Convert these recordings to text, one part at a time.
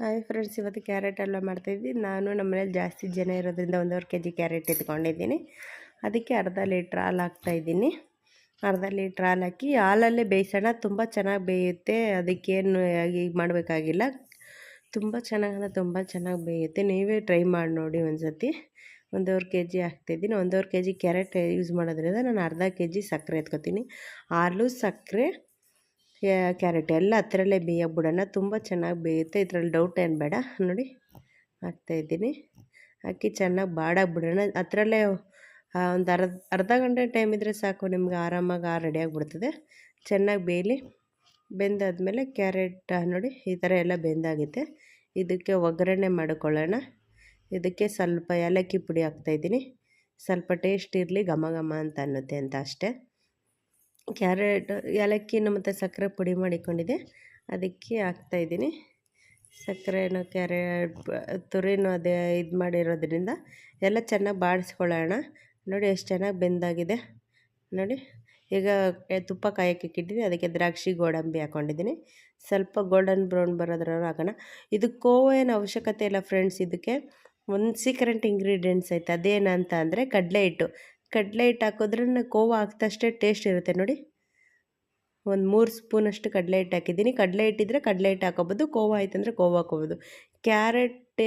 Hi friends, ಇವತ್ತು carrot halwa ಮಾಡ್ತಾಯಿದ್ವಿ. ನಾನು ನಮ್ಮ ಮನೇಲಿ ಜಾಸ್ತಿ ಜನ ಇರೋದ್ರಿಂದ 1.5 kg ಕ್ಯಾರೆಟ್ ಎತ್ಕೊಂಡಿದ್ದೀನಿ. ಅದಕ್ಕೆ ಅರ್ಧ ಲೀಟ್ರ್ ಹಾಲು ಹಾಕ್ತಾಯಿದ್ದೀನಿ. ಅರ್ಧ ಲೀಟ್ರ್ ಹಾಲು ಹಾಕಿ ಹಾಲಲ್ಲೇ ಬೇಯಿಸೋಣ. ತುಂಬ ಚೆನ್ನಾಗಿ ಬೇಯುತ್ತೆ. ಅದಕ್ಕೇನು ಈಗ ಮಾಡಬೇಕಾಗಿಲ್ಲ. ತುಂಬ ಚೆನ್ನಾಗಿ ಬೇಯುತ್ತೆ. ನೀವೇ ಟ್ರೈ ಮಾಡಿ ನೋಡಿ ಒಂದು ಸತಿ. 1.5 kg ಹಾಕ್ತಾಯಿದ್ದೀನಿ. 1.5 kg ಕ್ಯಾರೆಟ್ ಯೂಸ್ ಮಾಡೋದ್ರಿಂದ ನಾನು ಅರ್ಧ kg ಸಕ್ಕರೆ ಎತ್ಕೊತೀನಿ. ಹಾಲು, ಸಕ್ಕರೆ, ಕ್ಯಾರೆಟ್ ಎಲ್ಲ ಹತ್ರಲ್ಲೇ ಬೇಯಕ್ಕೆ ಬಿಡೋಣ. ತುಂಬ ಚೆನ್ನಾಗಿ ಬೇಯುತ್ತೆ. ಇದರಲ್ಲಿ ಡೌಟ್ ಏನು ಬೇಡ. ನೋಡಿ ಹಾಕ್ತಾಯಿದ್ದೀನಿ. ಹಾಕಿ ಚೆನ್ನಾಗಿ ಬಾಡಕ್ಕೆ ಬಿಡೋಣ. ಹತ್ರಲ್ಲೇ ಒಂದು ಅರ್ಧ ಗಂಟೆ ಟೈಮ್ ಇದ್ದರೆ ಸಾಕು, ನಿಮ್ಗೆ ಆರಾಮಾಗಿ ರೆಡಿಯಾಗಿಬಿಡ್ತದೆ. ಚೆನ್ನಾಗಿ ಬೇಯಲಿ. ಬೆಂದಾದಮೇಲೆ ಕ್ಯಾರೆಟ್ ನೋಡಿ ಈ ಥರ ಎಲ್ಲ ಬೆಂದಾಗಿದೆ. ಇದಕ್ಕೆ ಒಗ್ಗರಣೆ ಮಾಡಿಕೊಳ್ಳೋಣ. ಇದಕ್ಕೆ ಸ್ವಲ್ಪ ಏಲಕ್ಕಿ ಪುಡಿ ಹಾಕ್ತಾಯಿದ್ದೀನಿ. ಸ್ವಲ್ಪ ಟೇಸ್ಟ್ ಇರಲಿ, ಘಮ ಘಮ ಅಂತ ಅನ್ನುತ್ತೆ ಅಂತ ಅಷ್ಟೇ. ಕ್ಯಾರೆಟ್, ಏಲಕ್ಕಿನ ಮತ್ತು ಸಕ್ಕರೆ ಪುಡಿ ಮಾಡಿಕೊಂಡಿದ್ದೆ, ಅದಕ್ಕೆ ಹಾಕ್ತಾಯಿದ್ದೀನಿ. ಸಕ್ಕರೆನೂ ಕ್ಯಾರೆಟ್ ತುರಿನೂ ಅದೇ ಇದು ಮಾಡಿರೋದ್ರಿಂದ ಎಲ್ಲ ಚೆನ್ನಾಗಿ ಬಾಡಿಸ್ಕೊಳ್ಳೋಣ. ನೋಡಿ ಎಷ್ಟು ಚೆನ್ನಾಗಿ ಬೆಂದಾಗಿದೆ ನೋಡಿ. ಈಗ ತುಪ್ಪ ಕಾಯೋಕ್ಕೆ ಇಟ್ಟಿದ್ದೀನಿ. ಅದಕ್ಕೆ ದ್ರಾಕ್ಷಿ, ಗೋಡಂಬಿ ಹಾಕ್ಕೊಂಡಿದ್ದೀನಿ. ಸ್ವಲ್ಪ ಗೋಲ್ಡನ್ ಬ್ರೌನ್ ಬರೋದ್ರವ್ರು ಹಾಕೋಣ. ಇದು ಕೋವಾ ಏನು ಅವಶ್ಯಕತೆ ಇಲ್ಲ ಫ್ರೆಂಡ್ಸ್. ಇದಕ್ಕೆ ಒಂದು ಸೀಕ್ರೆಟ್ ಇಂಗ್ರೀಡಿಯೆಂಟ್ಸ್ ಐತೆ. ಅದೇನಂತ ಅಂದರೆ ಕಡಲೆ ಹಿಟ್ಟು ಹಾಕಿದ್ರೆ ಕೋವಾ ಹಾಕ್ದಷ್ಟೇ ಟೇಸ್ಟ್ ಇರುತ್ತೆ ನೋಡಿ. ಒಂದು 3 ಸ್ಪೂನಷ್ಟು ಕಡಲೆ ಹಿಟ್ಟು ಹಾಕಿದ್ದೀನಿ. ಕಡಲೆ ಹಿಟ್ಟಿದ್ರೆ ಕಡಲೆ ಹಿಟ್ಟು ಹಾಕೋಬೋದು, ಕೋವಾ ಆಯ್ತಂದರೆ ಕೋವಾ ಹಾಕೋಬೋದು. ಕ್ಯಾರೆಟ್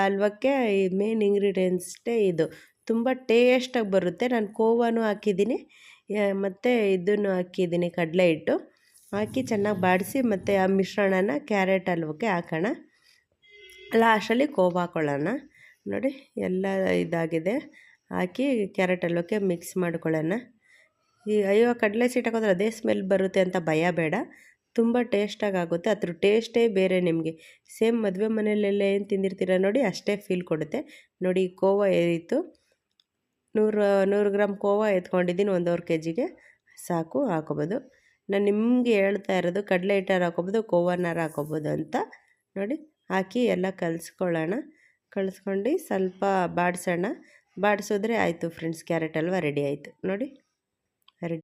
ಹಲ್ವಕ್ಕೆ ಮೇನ್ ಇಂಗ್ರೀಡಿಯೆಂಟ್ಸೇ ಇದು. ತುಂಬ ಟೇಸ್ಟಾಗಿ ಬರುತ್ತೆ. ನಾನು ಕೋವಾನು ಹಾಕಿದ್ದೀನಿ ಮತ್ತು ಇದನ್ನು ಹಾಕಿದ್ದೀನಿ, ಕಡಲೆ ಹಿಟ್ಟು ಹಾಕಿ ಚೆನ್ನಾಗಿ ಬಾಡಿಸಿ ಮತ್ತು ಆ ಮಿಶ್ರಣನ ಕ್ಯಾರೆಟ್ ಹಲ್ವಕ್ಕೆ ಹಾಕೋಣ. ಲಾಸ್ಟಲ್ಲಿ ಕೋವಾ ಹಾಕೊಳ್ಳೋಣ. ನೋಡಿ ಎಲ್ಲ ಇದಾಗಿದೆ. ಹಾಕಿ ಕ್ಯಾರೆಟ್ ಹಲ್ವಕ್ಕೆ ಮಿಕ್ಸ್ ಮಾಡ್ಕೊಳ್ಳೋಣ. ಅಯ್ಯೋ ಕಡಲೆ ಸೀಟ್ ಹಾಕೋದ್ರೆ ಅದೇ ಸ್ಮೆಲ್ ಬರುತ್ತೆ ಅಂತ ಭಯ ಬೇಡ. ತುಂಬ ಟೇಸ್ಟಾಗಿ ಆಗುತ್ತೆ. ಅದ್ರ ಟೇಸ್ಟೇ ಬೇರೆ. ನಿಮಗೆ ಸೇಮ್ ಮದುವೆ ಮನೆಯಲ್ಲೆಲ್ಲ ಏನು ತಿಂದಿರ್ತೀರ ನೋಡಿ, ಅಷ್ಟೇ ಫೀಲ್ ಕೊಡುತ್ತೆ. ನೋಡಿ ಕೋವಾ ಏರಿತ್ತು. 100 ಗ್ರಾಮ್ ಕೋವಾ ಎತ್ಕೊಂಡಿದ್ದೀನಿ. 1.5 kgಗೆ ಸಾಕು, ಹಾಕೋಬೋದು. ನಾನು ನಿಮಗೆ ಹೇಳ್ತಾ ಇರೋದು ಕಡಲೆ ಹಿಟ್ಟಾರು ಹಾಕೋಬೋದು, ಕೋವಾನಾರು ಹಾಕೋಬೋದು ಅಂತ. ನೋಡಿ ಹಾಕಿ ಎಲ್ಲ ಕಲಿಸ್ಕೊಂಡು ಸ್ವಲ್ಪ ಬಾಡಿಸೋಣ. ಬಾಡಿಸಿದ್ರೆ ಆಯಿತು ಫ್ರೆಂಡ್ಸ್, ಕ್ಯಾರೆಟ್ ಹಲ್ವ ರೆಡಿ ಆಯಿತು ನೋಡಿ.